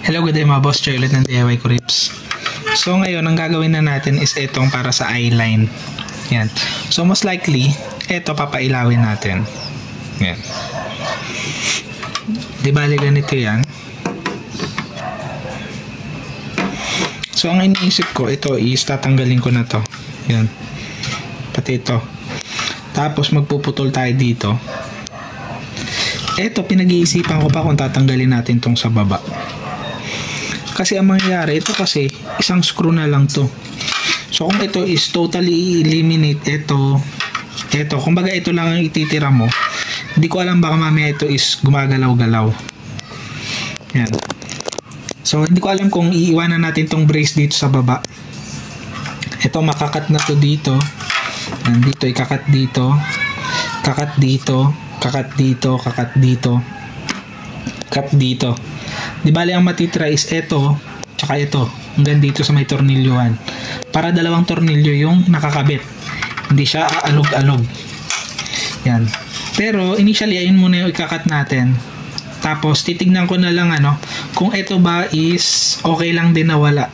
Hello, good day mga boss. Choy ulit ng DIY Kurips. So ngayon, ang gagawin na natin is itong para sa eyeline. Yan. So most likely, ito papailawin natin. Yan. Di bali ganito yan. So ang iniisip ko, ito is tatanggalin ko na to. Yan. Pati ito. Tapos magpuputol tayo dito. Ito, pinag-iisipan ko pa kung tatanggalin natin tong sa baba. Kasi ang mangyayari, ito kasi isang screw na lang to. So kung ito is totally eliminate, ito, kumbaga ito lang ang ititira mo. Hindi ko alam, baka mamaya ito is gumagalaw-galaw. Yan. So hindi ko alam kung iiwanan natin tong brace dito sa baba. Ito makakat na to dito. Nandito ikakat dito. Kakat dito. Kakat dito. Kakat dito. Cut dito. Di bali ang matitira is ito tsaka ito hanggang dito sa may tornilyohan para dalawang tornilyo yung nakakabit, hindi siya aalog-alog. Yan. Pero initially ayun muna yung ikakat natin, tapos titignan ko na lang kung ito ba is okay lang din na wala.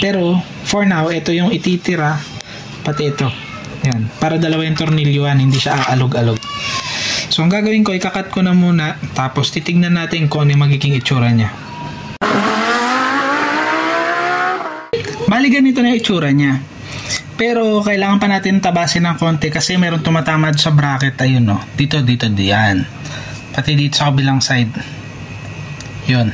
Pero for now ito yung ititira, pati ito. Yan. Para dalawa yung tornilyohan, hindi siya aalog-alog. So ang gagawin ko, ikakat ko na muna, tapos titignan natin kung ano yung magiging itsura niya. Bali ganito na yung itsura niya. Pero kailangan pa natin tabasin ng konti kasi meron tumatamad sa bracket. Ayun no. Dito, diyan. Pati dito sa kabilang side. Yun.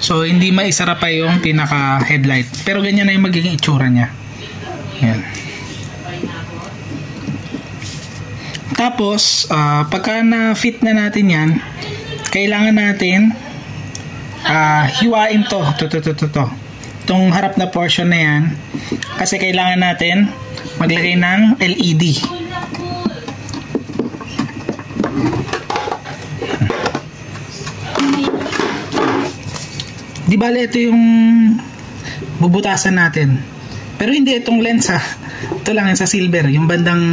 So hindi maisara pa yung pinaka headlight. Pero ganyan na yung magiging itsura niya. Yan. Tapos, pagka na-fit na natin yan, kailangan natin hiwain to. Itong harap na portion na yan. Kasi kailangan natin maglagay ng LED. Di bale, ito yung bubutasan natin. Pero hindi itong lens ha. Ito lang yung sa silver, yung bandang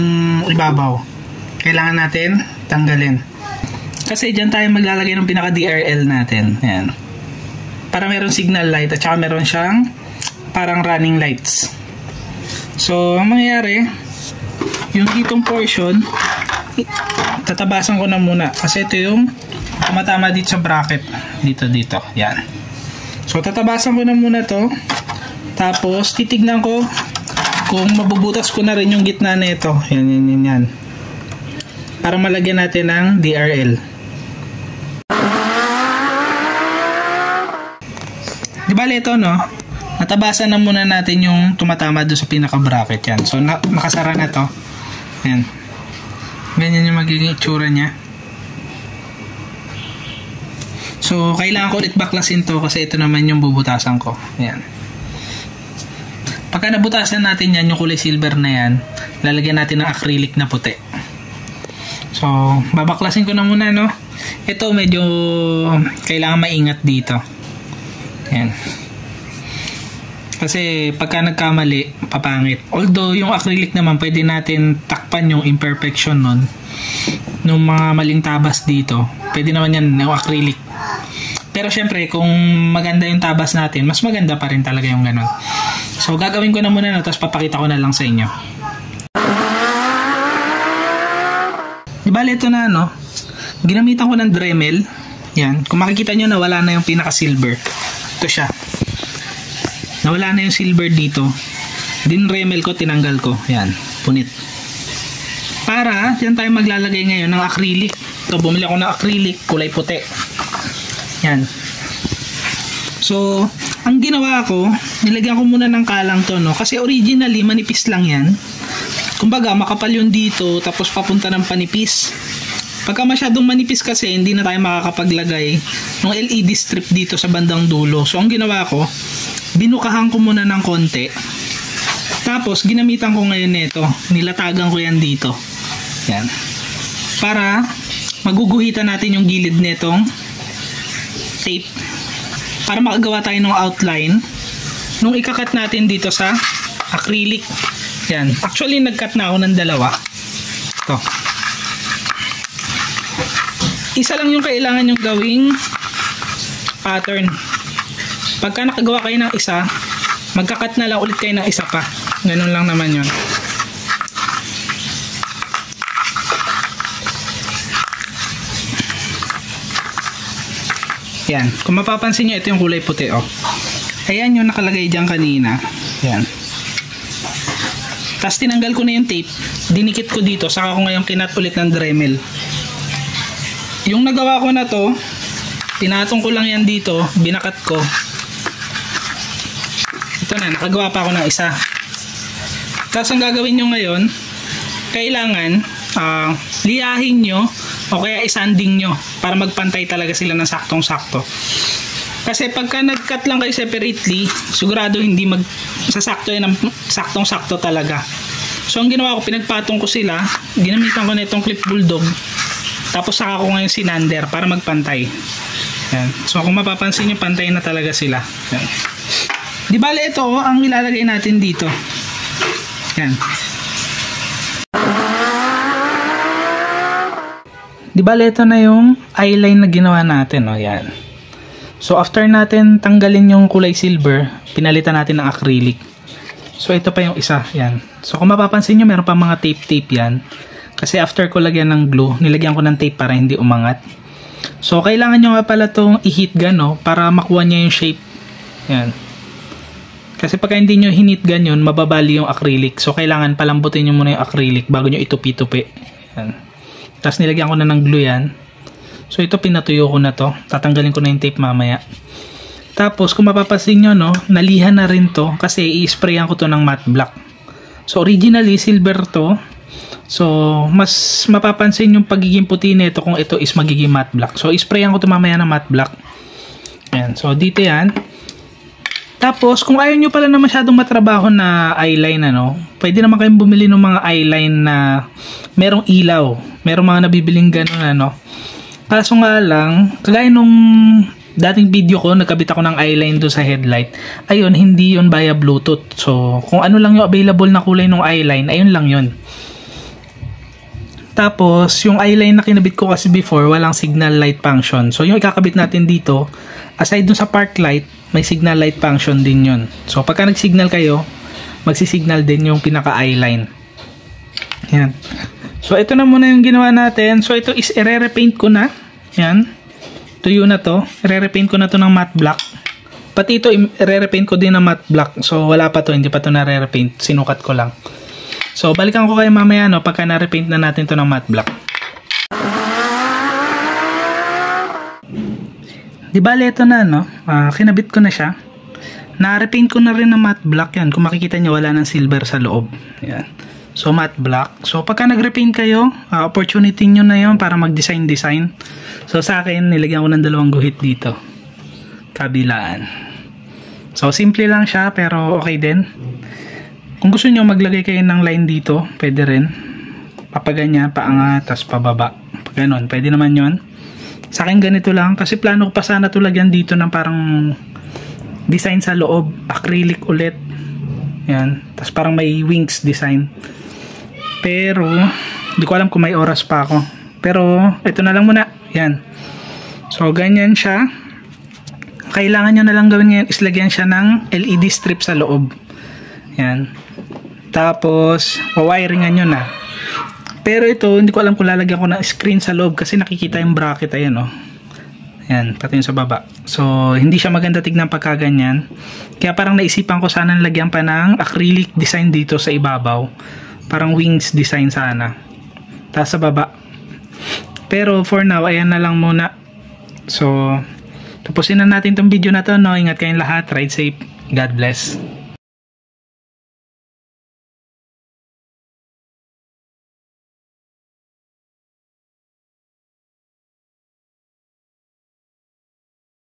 ibabaw. Kailangan natin tanggalin. Kasi dyan tayo maglalagay ng pinaka DRL natin. Ayan. Para meron signal light at saka meron siyang parang running lights. So, ang mangyayari, yung ditong portion, tatabasan ko na muna. Kasi ito yung tumatama dito sa bracket. Dito. Yan. So, tatabasan ko na muna to. Tapos, titignan ko kung mabubutas ko na rin yung gitna na ito. Yan. Para malagyan natin ng DRL. Di ba ito no? Natabasan na muna natin yung tumatama doon sa pinaka bracket yan. So nakasara na to. Yan. Ganyan yung magiging itsura niya. So kailangan ko ulit baklasin to kasi ito naman yung bubutasan ko. Yan. Pagka nabutasan natin yan, yung kulay silver na yan, lalagyan natin ng acrylic na puti. So, babaklasin ko na muna, no? Ito, medyo kailangan maingat dito. Ayan. Kasi, pagka nagkamali, papangit. Although, yung acrylic naman, pwede natin takpan yung imperfection nun. Nung mga maling tabas dito, pwede naman yan, yung acrylic. Pero, syempre, kung maganda yung tabas natin, mas maganda pa rin talaga yung ganun. So, gagawin ko na muna, no? Tapos, papakita ko na lang sa inyo. Di bale ito na ginamitan ko ng Dremel. Yan. Kung makikita nyo nawala na yung pinaka silver. Ito siya. Nawala na yung silver dito. Din Dremel ko, tinanggal ko. Yan. Punit. Para, dyan tayo maglalagay ngayon ng acrylic. Ito, bumili ako ng acrylic, kulay puti. Yan. So, ang ginawa ko, nilagyan ko muna ng kalang to, no? Kasi originally, manipis lang yan. Kumbaga, makapal yun dito, tapos papunta ng panipis. Pagka masyadong manipis kasi, hindi na tayo makakapaglagay ng LED strip dito sa bandang dulo. So, ang ginawa ko, binukahan ko muna ng konti. Tapos, ginamitan ko ngayon nito. Nilatagan ko yan dito. Yan. Para, maguguhitan natin yung gilid netong tape. Para makagawa tayo ng outline nung ikakat natin dito sa acrylic. Yan. Actually, nag-cut na ako ng dalawa. Ito. Isa lang yung kailangan yung gawing pattern. Pagka nakagawa kayo ng isa, magkakat na lang ulit kayo ng isa pa. Ganun lang naman yun. Yan. Kung mapapansin nyo, ito yung kulay puti, oh. Ayan yung nakalagay dyan kanina. Yan. Tapos tinanggal ko na yung tape. Dinikit ko dito. Saka ko ngayon kinat ulit ng Dremel. Yung nagawa ko na to, tinatong ko lang yan dito. Binakat ko. Ito na. Nakagawa pa ako ng isa. Tapos ang gagawin nyo ngayon, kailangan liyahin nyo o kaya isanding nyo para magpantay talaga sila ng saktong-sakto. Kasi pagka nag-cut lang kayo separately, sigurado hindi magsasakto yan ng saktong-sakto talaga. So ang ginawa ko, pinagpatong ko sila, ginamitan ko na itong clip bulldog, tapos saka ko ngayon sinander para magpantay. Yan. So kung mapapansin nyo, pantay na talaga sila. Yan. Di bale ito ang ilalagay natin dito. Yan. Di bale ito na yung eyeline na ginawa natin, oh, yan. So after natin tanggalin yung kulay silver, pinalitan natin ng acrylic. So ito pa yung isa, yan. So kung mapapansin nyo, meron pa mga tape yan. Kasi after ko lagyan ng glue, nilagyan ko ng tape para hindi umangat. So kailangan nyo nga pala itong i-heat gun, no, para makuha niya yung shape. Yan. Kasi pagka hindi nyo hinit gun yun, mababali yung acrylic. So kailangan palambutin nyo muna yung acrylic bago nyo itupi-tupi. Yan. Tapos nilagyan ko na ng glue yan. So ito pinatuyo ko na to. Tatanggalin ko na yung tape mamaya. Tapos kung mapapansin nyo, no, nalihan na rin to kasi i-sprayan ko to ng matte black. So originally silver to. So mas mapapansin yung pagiging puti nito kung ito is magiging matte black. So i-sprayan ko to mamaya ng matte black. Ayan. So dito yan. Tapos kung ayaw nyo pala na masyadong matrabaho na eyeline, ano, pwede naman kayong bumili ng mga eyeline na merong ilaw. Merong mga nabibiling ganun, ano. Kaso nga lang, kagaya nung dating video ko, nagkabit ako ng eyeline doon sa headlight. Ayun, hindi yun via Bluetooth. So, kung ano lang yung available na kulay ng eyeline, ayun lang yun. Tapos, yung eyeline na kinabit ko kasi before, walang signal light function. So, yung ikakabit natin dito, aside dun sa park light, may signal light function din yun. So, pagka nag-signal kayo, magsisignal din yung pinaka-eyeline. Yan. So, ito na muna yung ginawa natin. So, ito is i-repaint ko na. Yan. Tuyo na to. I-repaint ko na to ng matte black. Pati ito, i-repaint ko din ng matte black. So, wala pa to. Hindi pa to na-repaint. Sinukat ko lang. So, balikan ko kayo mamaya, no, pagka na-repaint na natin to ng matte black. Di bale, ito na, no? Kinabit ko na siya. Na-repaint ko na rin ng matte black yan. Kung makikita nyo, wala ng silver sa loob. Yan. So, matte black. So, pagka nag-repaint kayo, opportunity nyo na yon para mag-design. So, sa akin, nilagyan ko ng 2 guhit dito. Kabilaan. So, simple lang siya, pero okay din. Kung gusto nyo maglagay kayo ng line dito, pwede rin. Papaganyan, paangat, tas pababa. Pag ganun, pwede naman yon. Sa akin ganito lang, kasi plano ko pa sana ito lagyan dito ng parang design sa loob. Acrylic ulit. Yan. Tas parang may wings design. Pero, hindi ko alam kung may oras pa ako. Pero, ito na lang muna. Yan. So, ganyan siya. Kailangan nyo na lang gawin ngayon is lagyan siya ng LED strip sa loob. Yan. Tapos, wawiringan nyo na. Pero ito, hindi ko alam kung lalagyan ko ng screen sa loob kasi nakikita yung bracket. Ayan, oh. Yan, pati yung sa baba. So, hindi siya maganda tignan pagka ganyan. Kaya parang naisipan ko sana lagyan pa ng acrylic design dito sa ibabaw. Parang wings design sana. Tapos sa baba. Pero for now, ayan na lang muna. So, tapusin na natin tong video na to, no? Ingat kayong lahat. Ride safe. God bless.